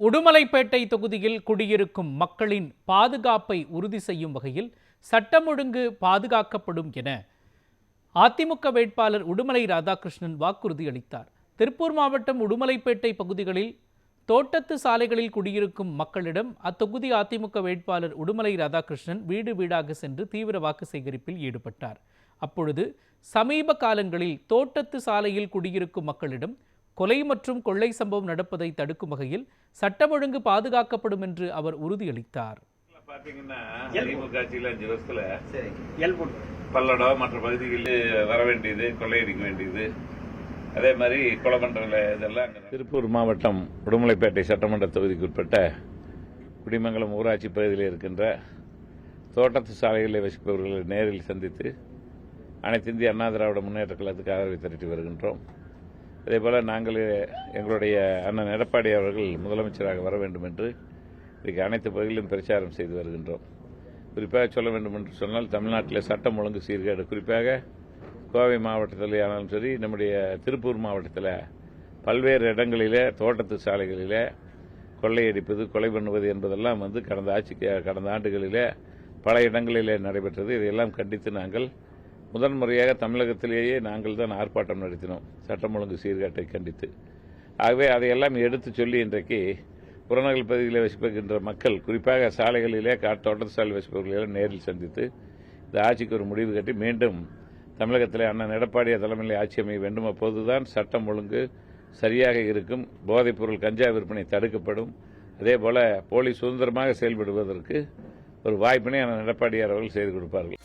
உடுமலைப்பேட்டை தொகுதியில் குடியிருக்கும் மக்களின் பாதுகாப்பை உறுதி செய்யும் வகையில் சட்டம் ஒழுங்கு பாதுகாக்கப்படும் என அதிமுக வேட்பாளர் உடுமலை ராதாகிருஷ்ணன் வாக்குறுதி அளித்தார். திருப்பூர் மாவட்டம் உடுமலைப்பேட்டை பகுதிகளில் தோட்டத்து சாலைகளில் குடியிருக்கும் மக்களிடம் அத்தொகுதி அதிமுக வேட்பாளர் உடுமலை ராதாகிருஷ்ணன் வீடு வீடாக சென்று தீவிர வாக்கு சேகரிப்பில் ஈடுபட்டார். அப்பொழுது சமீப காலங்களில் தோட்டத்து சாலையில் குடியிருக்கும் மக்களிடம் கொலை மற்றும் கொள்ளை சம்பவம் நடப்பதை தடுக்கும் வகையில் சட்டம் ஒழுங்கு பாதுகாக்கப்படும் என்று அவர் உறுதியளித்தார். பல்லடம் மற்ற பகுதிகளில் வர வேண்டியது, கொள்ளையடிக்க வேண்டியது, அதே மாதிரி கொலை பண்றதுல இதெல்லாம் திருப்பூர் மாவட்டம் உடுமலைப்பேட்டை சட்டமன்ற தொகுதிக்கு உட்பட்ட குடிமங்கலம் ஊராட்சி பகுதியில் இருக்கின்ற தோட்டத்து சாலைகளில் வசிப்பவர்களை நேரில் சந்தித்து அனைத்து இந்திய அண்ணா திராவிட முன்னேற்ற கழகத்துக்கு ஆதரவை திரட்டி வருகின்றோம். அதேபோல் நாங்கள் எங்களுடைய அண்ணன் எடப்பாடி அவர்கள் முதலமைச்சராக வர வேண்டும் என்று இன்றைக்கு அனைத்து பகுதிகளிலும் பிரச்சாரம் செய்து வருகின்றோம். குறிப்பாக சொல்ல வேண்டும் என்று சொன்னால், தமிழ்நாட்டில் சட்டம் ஒழுங்கு சீர்கேடு, குறிப்பாக கோவை மாவட்டத்தில் ஆனாலும் சரி, நம்முடைய திருப்பூர் மாவட்டத்தில் பல்வேறு இடங்களிலே தோட்டத்து சாலைகளிலே கொள்ளையடிப்பது, கொலை பண்ணுவது என்பதெல்லாம் கடந்த ஆண்டுகளிலே பல இடங்களிலே நடைபெற்றது. இதையெல்லாம் கண்டித்து நாங்கள் முதன்முறையாக தமிழகத்திலேயே நாங்கள் தான் ஆர்ப்பாட்டம் நடத்தினோம், சட்டம் ஒழுங்கு சீர்கேட்டை கண்டித்து. ஆகவே அதையெல்லாம் எடுத்து சொல்லி இன்றைக்கு புறநகர் பகுதியில் வசிக்கின்ற மக்கள், குறிப்பாக சாலைகளிலே தோட்டத்து சாலை வசிப்பவர்களெல்லாம் நேரில் சந்தித்து இந்த ஆட்சிக்கு ஒரு முடிவு கட்டி மீண்டும் தமிழகத்திலே அண்ணன் எடப்பாடி தலைமையில் ஆட்சி அமைய வேண்டும். அப்போதுதான் சட்டம் ஒழுங்கு சரியாக இருக்கும், போதைப்பொருள் கஞ்சா விற்பனை தடுக்கப்படும், அதேபோல போலீஸ் சுதந்திரமாக செயல்படுவதற்கு ஒரு வாய்ப்பினை அண்ணன் எடப்பாடியார் அவர்கள் செய்து கொடுப்பார்கள்.